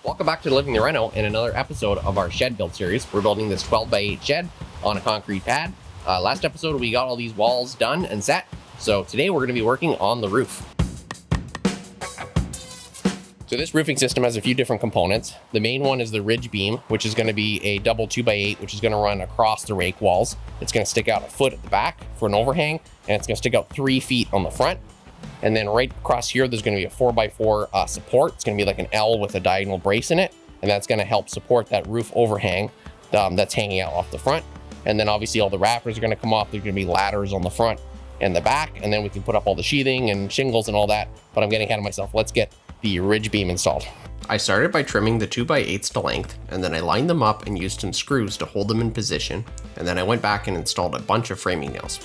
Welcome back to Living the Reno and another episode of our shed build series. We're building this 12x8 shed on a concrete pad. Last episode we got all these walls done and set, so today we're going to be working on the roof. So this roofing system has a few different components. The main one is the ridge beam, which is going to be a double 2x8, which is going to run across the rake walls. It's going to stick out a foot at the back for an overhang, and it's going to stick out 3 feet on the front. And then right across here, there's going to be a 4x4 support. It's going to be like an L with a diagonal brace in it. And that's going to help support that roof overhang that's hanging out off the front. And then obviously all the rafters are going to come off. There's going to be ladders on the front and the back. And then we can put up all the sheathing and shingles and all that. But I'm getting ahead of myself. Let's get the ridge beam installed. I started by trimming the 2x8s to length, and then I lined them up and used some screws to hold them in position. And then I went back and installed a bunch of framing nails.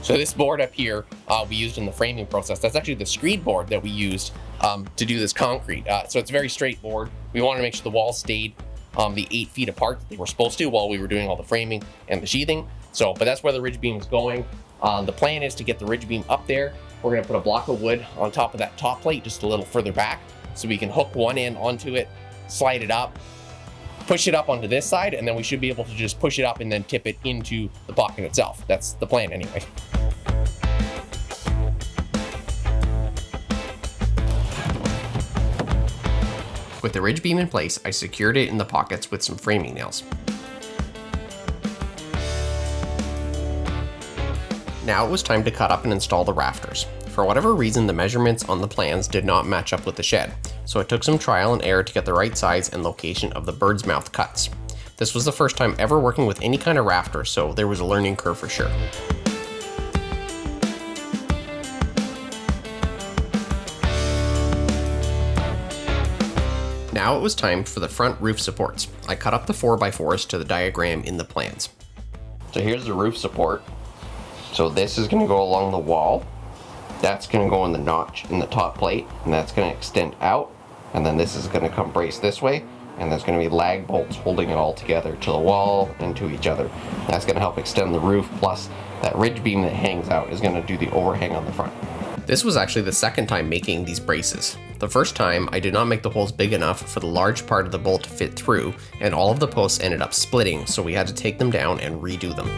So this board up here we used in the framing process. That's actually the screed board that we used to do this concrete. So it's very straight board. We wanted to make sure the walls stayed the 8 feet apart that they were supposed to while we were doing all the framing and the sheathing. But that's where the ridge beam is going. The plan is to get the ridge beam up there. We're gonna put a block of wood on top of that top plate just a little further back so we can hook one end onto it, slide it up, push it up onto this side, and then we should be able to just push it up and then tip it into the pocket itself. That's the plan anyway. With the ridge beam in place, I secured it in the pockets with some framing nails. Now it was time to cut up and install the rafters. For whatever reason, the measurements on the plans did not match up with the shed, so it took some trial and error to get the right size and location of the bird's mouth cuts. This was the first time ever working with any kind of rafter, so there was a learning curve for sure. Now it was time for the front roof supports. I cut up the 4x4s to the diagram in the plans. So here's the roof support. So this is going to go along the wall. That's going to go in the notch in the top plate, and that's going to extend out. And then this is going to come brace this way, and there's going to be lag bolts holding it all together to the wall and to each other. That's going to help extend the roof, plus that ridge beam that hangs out is going to do the overhang on the front. This was actually the second time making these braces. The first time, I did not make the holes big enough for the large part of the bolt to fit through, and all of the posts ended up splitting, so we had to take them down and redo them.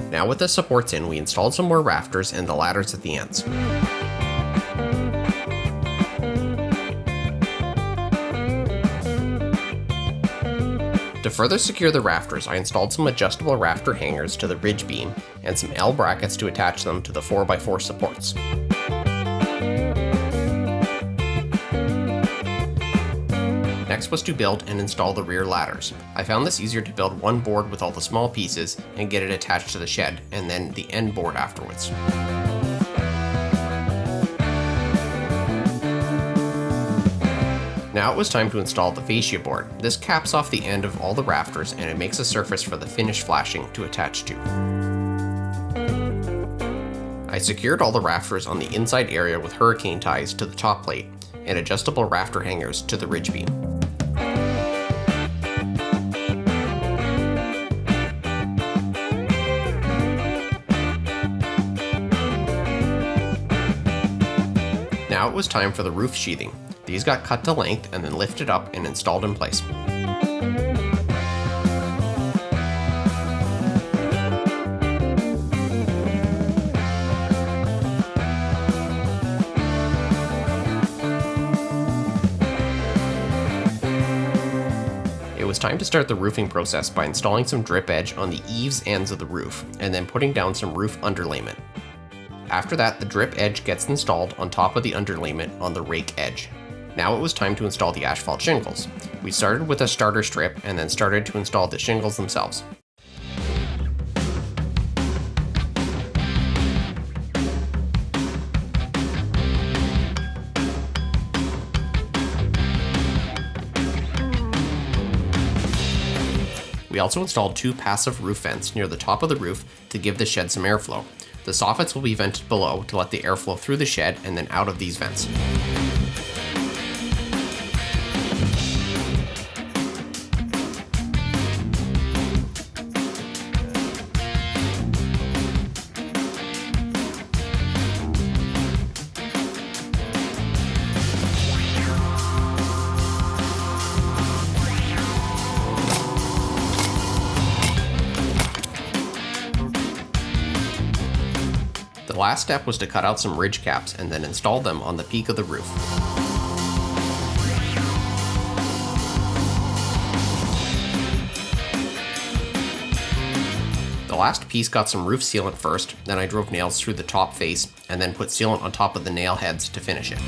Now with the supports in, we installed some more rafters and the ladders at the ends. To further secure the rafters, I installed some adjustable rafter hangers to the ridge beam and some L brackets to attach them to the 4x4 supports. Next was to build and install the rear ladders. I found this easier to build one board with all the small pieces and get it attached to the shed, and then the end board afterwards. Now it was time to install the fascia board. This caps off the end of all the rafters, and it makes a surface for the finished flashing to attach to. I secured all the rafters on the inside area with hurricane ties to the top plate and adjustable rafter hangers to the ridge beam. Now it was time for the roof sheathing. These got cut to length and then lifted up and installed in place. It was time to start the roofing process by installing some drip edge on the eaves ends of the roof and then putting down some roof underlayment. After that, the drip edge gets installed on top of the underlayment on the rake edge. Now it was time to install the asphalt shingles. We started with a starter strip and then started to install the shingles themselves. We also installed 2 passive roof vents near the top of the roof to give the shed some airflow. The soffits will be vented below to let the air flow through the shed and then out of these vents. The last step was to cut out some ridge caps and then install them on the peak of the roof. The last piece got some roof sealant first, then I drove nails through the top face and then put sealant on top of the nail heads to finish it.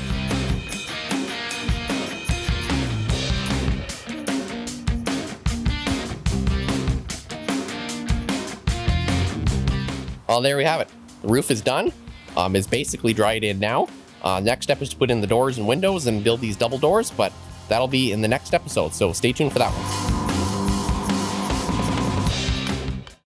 Well, there we have it. The roof is done. It's basically dried in now. Next step is to put in the doors and windows and build these double doors, but that'll be in the next episode, so stay tuned for that one.